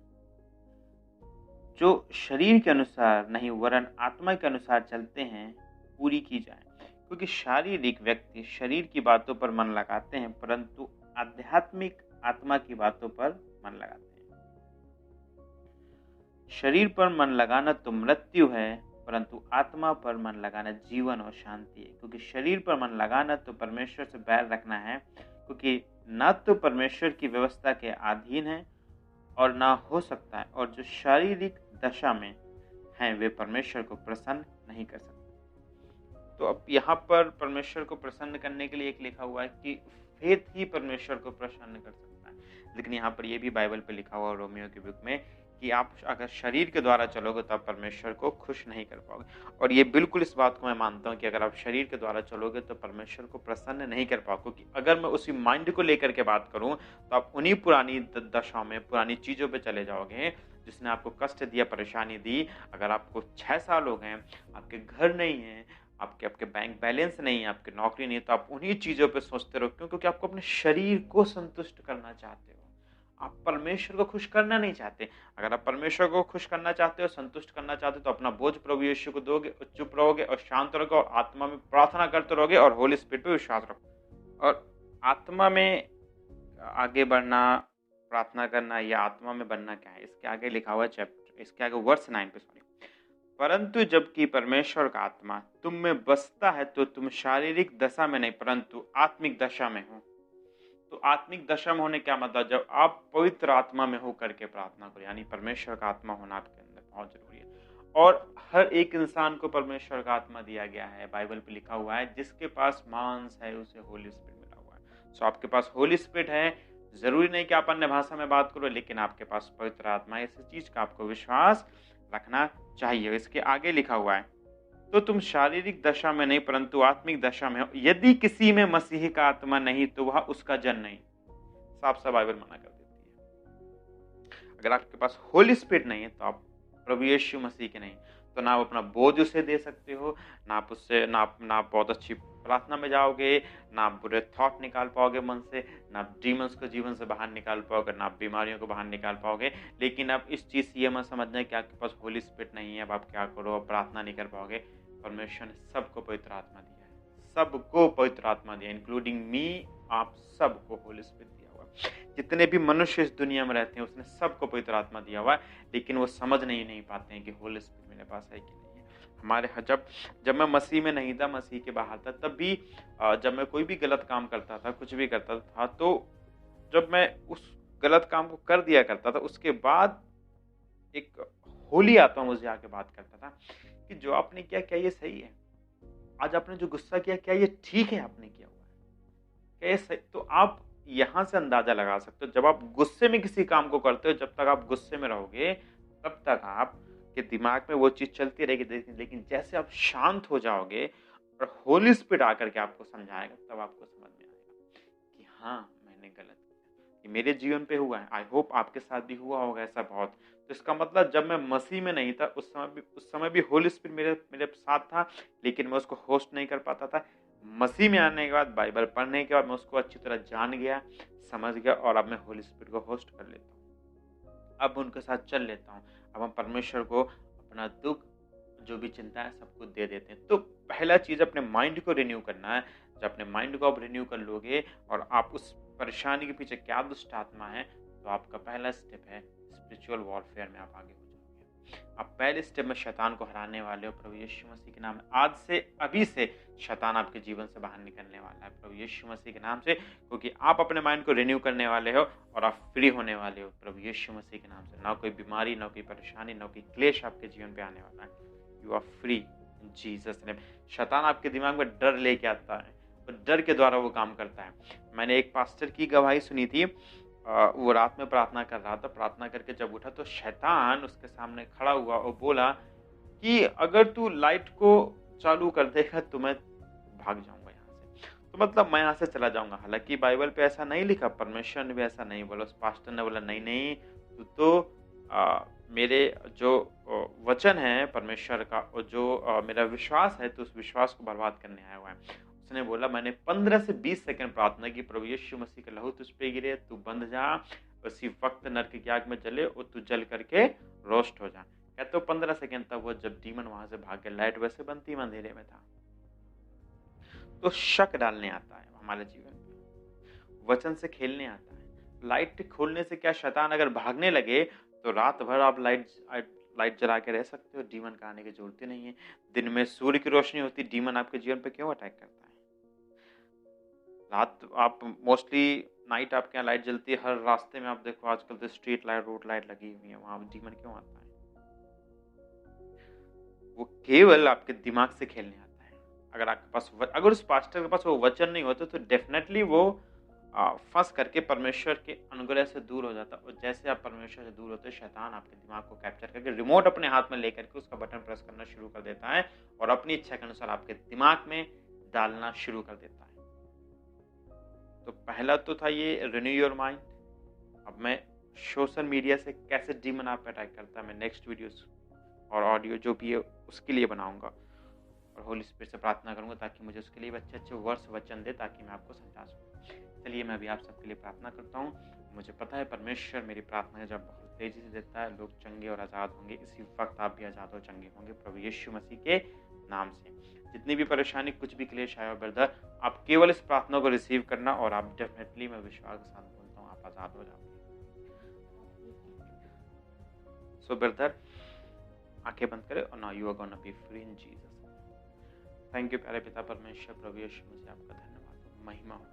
जो शरीर के अनुसार नहीं वरन आत्मा के अनुसार चलते हैं पूरी की जाए। क्योंकि शारीरिक व्यक्ति शरीर की बातों पर मन लगाते हैं, परंतु आध्यात्मिक आत्मा की बातों पर मन लगाते हैं। शरीर पर मन लगाना तो मृत्यु है, परंतु आत्मा पर मन लगाना जीवन और शांति है। क्योंकि शरीर पर मन लगाना तो परमेश्वर से बैर रखना है, क्योंकि न तो परमेश्वर की व्यवस्था के अधीन है और ना हो सकता है, और जो शारीरिक दशा में हैं वे परमेश्वर को प्रसन्न नहीं कर सकते। तो अब यहाँ पर परमेश्वर को प्रसन्न करने के लिए एक लिखा हुआ है कि फेथ ही परमेश्वर को प्रसन्न कर सकता है। लेकिन यहाँ पर यह भी बाइबल पे लिखा हुआ रोमियो की बुक में कि आप अगर शरीर के द्वारा चलोगे तो आप परमेश्वर को खुश नहीं कर पाओगे। और ये बिल्कुल इस बात को मैं मानता हूँ कि अगर आप शरीर के द्वारा चलोगे तो परमेश्वर को प्रसन्न नहीं कर पाओगे। क्योंकि अगर मैं उसी माइंड को लेकर के बात करूँ तो आप उन्हीं पुरानी दशाओं में, पुरानी चीज़ों पर चले जाओगे जिसने आपको कष्ट दिया, परेशानी दी। अगर आपको 6 साल हो गए, आपके घर नहीं है, आपके बैंक बैलेंस नहीं है, आपकी नौकरी नहीं है, तो आप उन्हीं चीज़ों पे सोचते रहो। क्यों? क्योंकि आपको अपने शरीर को संतुष्ट करना चाहते हो, आप परमेश्वर को खुश करना नहीं चाहते। अगर आप परमेश्वर को खुश करना चाहते हो, संतुष्ट करना चाहते हो, तो अपना बोझ प्रभु यीशु को दोगे और चुप रहोगे और शांत रहोगे और आत्मा में प्रार्थना करते रहोगे और होली स्पिरिट पे विश्वास रखो। और आत्मा में आगे बढ़ना, प्रार्थना करना या आत्मा में बनना क्या है, इसके आगे लिखा हुआ चैप्टर, इसके आगे वर्स 9 पे, परंतु जबकि परमेश्वर का आत्मा तुम में बसता है तो तुम शारीरिक दशा में नहीं परंतु आत्मिक दशा में हो। तो आत्मिक दशा में होने क्या मतलब, जब आप पवित्र आत्मा में हो करके प्रार्थना करो, यानी परमेश्वर का आत्मा होना आपके अंदर बहुत जरूरी है। और हर एक इंसान को परमेश्वर का आत्मा दिया गया है। बाइबल पे लिखा हुआ है जिसके पास मांस है उसे होली स्पिरिट मिला हुआ है। सो आपके पास होली स्पिरिट है, जरूरी नहीं कि आप अन्य भाषा में बात करो, लेकिन आपके पास पवित्र आत्मा है। इस चीज का आपको विश्वास रखना चाहिए। इसके आगे लिखा हुआ है तो तुम शारीरिक दशा में नहीं परंतु आत्मिक दशा में हो। यदि किसी में मसीह का आत्मा नहीं तो वह उसका जन नहीं। साफ साफ बाइबल मना कर देती है। अगर आपके पास होली स्पिरिट नहीं है तो आप प्रभु यीशु मसीह के नहीं, तो ना आप अपना बोझ उसे दे सकते हो, ना आप उससे ना आप बहुत अच्छी प्रार्थना में जाओगे, ना आप बुरे थॉट निकाल पाओगे मन से, ना आप डीमंस को जीवन से बाहर निकाल पाओगे, ना आप बीमारियों को बाहर निकाल पाओगे। लेकिन अब इस चीज़ से ये मत समझना कि आपके पास होली स्पिरिट नहीं है, अब आप क्या करो, अब प्रार्थना नहीं कर पाओगे। परमेश्वर ने सबको पवित्र आत्मा दिया है, सबको पवित्र आत्मा दिया, इंक्लूडिंग मी। आप सबको होली स्पिरिट दिया हुआ है। जितने भी मनुष्य इस दुनिया में रहते हैं उसने सबको पवित्र आत्मा दिया हुआ है, लेकिन वो समझ नहीं पाते हैं कि होली स्पिरिट मेरे पास है कि नहीं है। हमारे जब मैं मसीह में नहीं था, मसीह के बाहर था, तब भी जब मैं कोई भी गलत काम करता था, कुछ भी करता था, तो जब मैं उस गलत काम को कर दिया करता था, उसके बाद एक होली आत्मा मुझे आके बात करता था कि जो आपने किया क्या ये सही है? आज आपने जो गुस्सा किया क्या ये ठीक है आपने किया हुआ है? क्या ये सही? तो आप यहाँ से अंदाजा लगा सकते हो, जब आप गुस्से में किसी काम को करते हो, जब तक आप गुस्से में रहोगे तब तक आपके दिमाग में वो चीज़ चलती रहेगी। लेकिन जैसे आप शांत हो जाओगे और होली स्पिरिट आकर के आपको समझाएगा, तब आपको समझ में आएगा कि हाँ, मैंने गलत किया। ये मेरे जीवन पे हुआ है, आई होप आपके साथ भी हुआ होगा ऐसा बहुत। तो इसका मतलब जब मैं मसीह में नहीं था उस समय भी होली स्पिरिट मेरे मेरे साथ था, लेकिन मैं उसको होस्ट नहीं कर पाता था। मसीह में आने के बाद, बाइबल पढ़ने के बाद मैं उसको अच्छी तरह जान गया, समझ गया, और अब मैं होली स्पिरिट को होस्ट कर लेता हूँ। अब उनके साथ चल लेता हूँ। अब हम परमेश्वर को अपना दुख, जो भी चिंता है, सब कुछ दे देते हैं। तो पहला चीज़ अपने माइंड को रिन्यू करना है। जब अपने माइंड को आप रिन्यू कर लोगे और आप उस परेशानी के पीछे क्या दुष्ट आत्मा है, तो आपका पहला स्टेप है स्पिरिचुअल वॉरफेयर में आप आगे हो जाओगे। आप पहले स्टेप में शैतान को हराने वाले हो प्रभु यीशु मसीह के नाम में। आज से, अभी से शैतान आपके जीवन से बाहर निकलने वाला है प्रभु यीशु मसीह के नाम से, क्योंकि आप अपने माइंड को रिन्यू करने वाले हो और आप फ्री होने वाले हो प्रभु यीशु मसीह के नाम से। ना कोई बीमारी, ना कोई परेशानी, ना कोई क्लेश आपके जीवन पे आने वाला है। You are free in Jesus name. शैतान आपके दिमाग में डर लेके आता है और डर के द्वारा वो काम करता है। मैंने एक पास्टर की गवाही सुनी थी। वो रात में प्रार्थना कर रहा था, प्रार्थना करके जब उठा तो शैतान उसके सामने खड़ा हुआ और बोला कि अगर तू लाइट को चालू कर देगा तो मैं भाग जाऊंगा यहाँ से, तो मतलब मैं यहाँ से चला जाऊंगा। हालांकि बाइबल पे ऐसा नहीं लिखा, परमेश्वर ने भी ऐसा नहीं बोला। उस पास्टर ने बोला नहीं नहीं, तू तो मेरे जो वचन है परमेश्वर का और जो मेरा विश्वास है, तो उस विश्वास को बर्बाद करने आया हुआ है। उसने बोला मैंने 15 से 20 सेकंड प्रार्थना की, प्रभु यीशु मसीह का लहू तुझ पे गिरे, तू बंध जा, उसी वक्त नरक की आग में जले और तू जल करके रोस्ट हो जा। कहते 15 सेकंड तक वो जब डीमन वहां से भाग गया, लाइट वैसे बनती अंधेरे में था। तो शक डालने आता है हमारे जीवन में, वचन से खेलने आता है। लाइट खोलने से क्या, शैतान अगर भागने लगे तो रात भर आप लाइट जला के रह सकते हो, डीमन का आने की जरूरत नहीं है। दिन में सूर्य की रोशनी होती, डीमन आपके जीवन पे क्यों अटैक करता है? रात आप मोस्टली नाइट आपके यहाँ लाइट जलती है, हर रास्ते में आप देखो आजकल तो स्ट्रीट लाइट, रोड लाइट लगी हुई है, वहां डीमन क्यों आता है? वो केवल आपके दिमाग से खेलने आता है। अगर आपके पास अगर उस पास्टर के पास वो वचन नहीं होता तो डेफिनेटली वो फंस करके परमेश्वर के अनुग्रह से दूर हो जाता। और जैसे आप परमेश्वर से दूर होते, शैतान आपके दिमाग को कैप्चर करके रिमोट अपने हाथ में लेकर के उसका बटन प्रेस करना शुरू कर देता है और अपनी इच्छा के अनुसार आपके दिमाग में डालना शुरू कर देता है। तो पहला तो था ये रिन्यू योर माइंड। अब मैं सोशल मीडिया से कैसे डीमन आप पे अटैक करता है, मैं नेक्स्ट वीडियोस और ऑडियो जो भी है उसके लिए बनाऊंगा और होली स्पिरिट से प्रार्थना करूंगा ताकि मुझे उसके लिए अच्छे अच्छे वर्ड्स वचन दे, ताकि मैं आपको समझा सकूं। चलिए मैं अभी आप सबके लिए प्रार्थना करता हूँ। मुझे पता है परमेश्वर मेरी प्रार्थना जब बहुत तेजी से देता है, लोग चंगे और आज़ाद होंगे। इसी वक्त आप भी आज़ाद और चंगे होंगे प्रभु यीशु मसीह के नाम से। जितनी भी परेशानी, कुछ भी क्लेश आया ब्रदर, आप केवल इस प्रार्थना को रिसीव करना और आप डेफिनेटली, मैं विश्वास के साथ बोलता हूँ, आप आज़ाद हो जाओगे। सो ब्रदर आंखें बंद करें और now you are gonna be free in Jesus. Thank you प्यारे पिता परमेश्वर, प्रभु यीशु मसीह, आपका धन्यवाद हो, महिमा हो।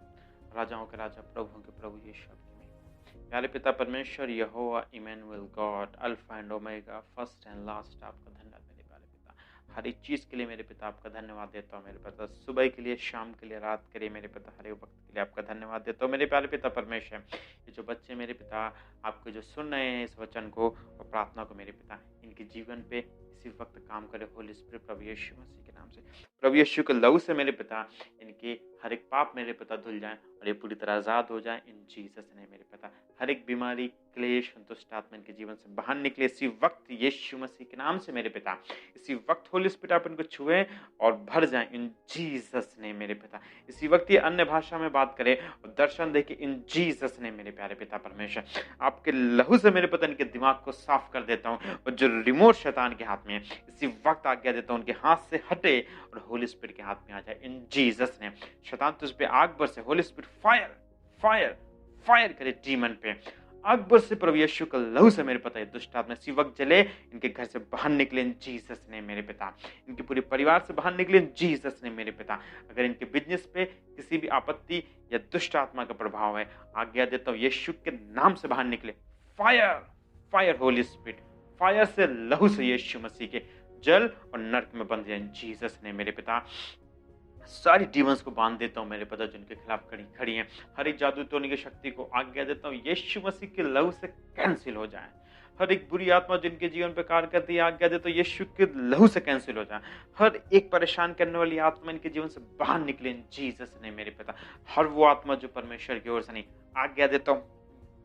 राजाओं के राजा, प्रभुओं के प्रभु यीशु आपकी महिमा। प्यारे पिता परमेश्वर, यहोवा Emmanuel, God, alpha and omega, first and last, आपका धन्यवाद मेरे प्यारे पिता। हर एक चीज़ के लिए मेरे पिता आपका धन्यवाद देता हूँ मेरे पिता। सुबह के लिए, शाम के लिए, रात के लिए मेरे पिता, हर एक वक्त के लिए आपका धन्यवाद देता हूँ मेरे प्यारे पिता परमेश्वर। ये जो बच्चे मेरे पिता आपको जो सुन रहे हैं इस वचन को और प्रार्थना को मेरे पिता, इनके जीवन पे इसी वक्त काम करे होली स्पिरिट प्रभु यीशु मसीह के नाम से। प्रभु यीशु के लहू से मेरे पिता इनके हर एक पाप मेरे पिता धुल जाए और ये पूरी तरह आज़ाद हो जाए इन जीसस ने मेरे पिता। हर एक बीमारी, क्लेश, दुष्ट आत्मा इनके जीवन से बाहर निकले इसी वक्त यीशु मसीह के नाम से मेरे पिता। इसी वक्त होली स्पिरिट आप इनको छुए और भर जाए इन जीसस ने मेरे पिता। इसी वक्त ये अन्य भाषा में बात करे और दर्शन देखे इन जीसस ने मेरे प्यारे पिता परमेश्वर। आपके लहू से मेरे पिता इनके दिमाग को साफ कर देता हूँ और जो रिमोट शैतान के हाथ में है इसी वक्त आज्ञा देता हूँ उनके हाथ से हटे और होली स्पिरिट के हाथ में आ जाए इन जीसस ने। शैतान तुझ पे आग बरसे, Holi spirit fire fire fire करे डीमन पे, आग बरसे प्रभु यीशु का लहू से मेरे पिता। दुष्ट आत्मा इसी वक्त जले, इनके घर से बाहर निकले इन जीसस ने मेरे पिता। इनके पूरे परिवार से बाहर निकले इन जीसस ने मेरे पिता। अगर इनके बिजनेस पे किसी भी आपत्ति या दुष्ट आत्मा का प्रभाव है, आज्ञा देता हूँ यीशु के नाम से बाहर निकले। Fire fire Holi spirit, fire से लहू से यीशु मसीह के जल और नरक में बंद जाए इन जीसस ने मेरे पिता। सारी डीमंस को बांध देता हूँ मेरे पिता जिनके खिलाफ खड़ी हैं। हर एक जादू टोने की शक्ति को आज्ञा देता हूँ यीशु मसीह के लहू से कैंसिल हो जाए। हर एक बुरी आत्मा जिनके जीवन पर कार्य करती है, आज्ञा देता हूँ यीशु के लहू से कैंसिल हो जाए। हर एक परेशान करने वाली आत्मा इनके जीवन से बाहर निकले इन जीसस ने मेरे पिता। हर वो आत्मा जो परमेश्वर की ओर से नहीं, आज्ञा देता हूँ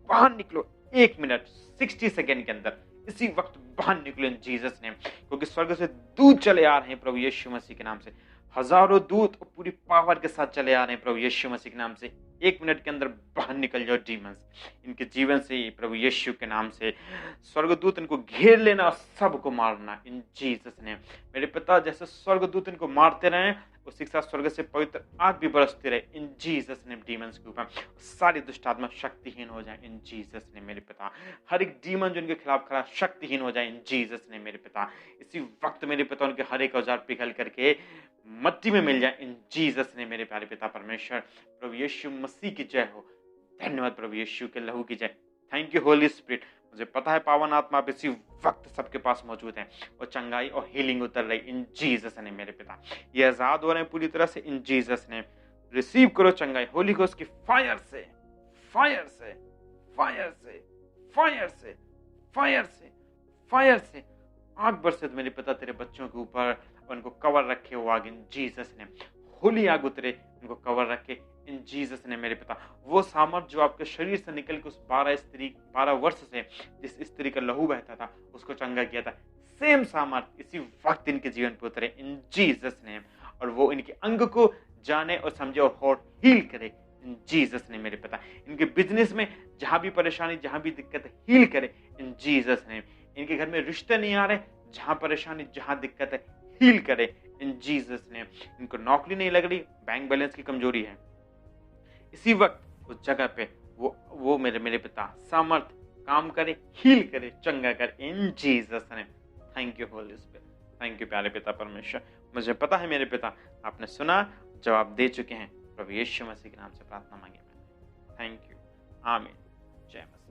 बाहर निकलो 1 मिनट 60 सेकेंड के अंदर, इसी वक्त बाहर निकलो इन जीसस ने। क्योंकि स्वर्ग से दूत चले आ रहे हैं प्रभु यीशु मसीह के नाम से, हजारों दूत पूरी पावर के साथ चले आ रहे हैं प्रभु यीशु मसीह के नाम से। 1 मिनट के अंदर बाहर निकल जाओ डीमंस इनके जीवन से ही प्रभु यीशु के नाम से। स्वर्गदूत इनको घेर लेना और सबको मारना इन जीसस ने मेरे पिता। जैसे स्वर्गदूत इनको मारते रहे उसी के साथ स्वर्ग से पवित्र आग भी बरसती रहे इन जीसस ने डीमंस के ऊपर। सारी दुष्ट आत्मा शक्तिहीन हो जाए इन जीसस ने मेरे पिता। हर एक डीमन जो इनके खिलाफ खड़ा शक्तिहीन हो जाए इन जीसस ने मेरे पिता। इसी वक्त मेरे पिता उनके हर एक औजार पिघल करके मट्टी में मिल जाए इन जीसस ने मेरे प्यारे पिता परमेश्वर। प्रभु यीशु मसीह की जय हो। धन्यवाद प्रभु यीशु के लहू की जय। Thank you Holi spirit. मुझे पता है पावन आत्मा आप इसी वक्त सबके पास मौजूद है और चंगाई और हीलिंग उतर रही इन जीसस ने मेरे पिता। ये आजाद हो रहे हैं पूरी तरह से इन जीसस ने। रिसीव करो चंगाई होली घोस्ट की फायर से फायर से फायर से फायर से फायर से फायर से आग बरसे मेरे पिता तेरे बच्चों के ऊपर, उनको कवर रखे वो आग इन जीसस ने। होली आग उतरे, उनको कवर रखे इन जीसस ने मेरे पिता। वो सामर्थ जो आपके शरीर से निकल के उस 12 वर्ष से जिस स्त्री का लहू बहता था उसको चंगा किया था, सेम सामर्थ इसी वक्त इनके जीवन पे उतरे इन जीसस ने। और वो इनके अंग को जाने और समझे और हील करे इन जीसस ने मेरे पिता। इनके बिजनेस में जहां भी परेशानी, जहां भी दिक्कत है, हील करे इन जीसस ने। इनके घर में रिश्ते नहीं आ रहे, जहां परेशानी, जहां दिक्कत है, हील करे इन जीसस ने। इनको नौकरी नहीं लग रही, बैंक बैलेंस की कमजोरी है, इसी वक्त उस जगह पे वो मेरे पिता सामर्थ काम करे, हील करे, चंगा करे इन जीसस ने। Thank you Holi spirit, thank you प्यारे पिता परमेश्वर। मुझे पता है मेरे पिता आपने सुना, जवाब दे चुके हैं। प्रभु यीशु मसीह के नाम से प्रार्थना मांगी मैंने। थैंक यू, आमीन। जय मसीह।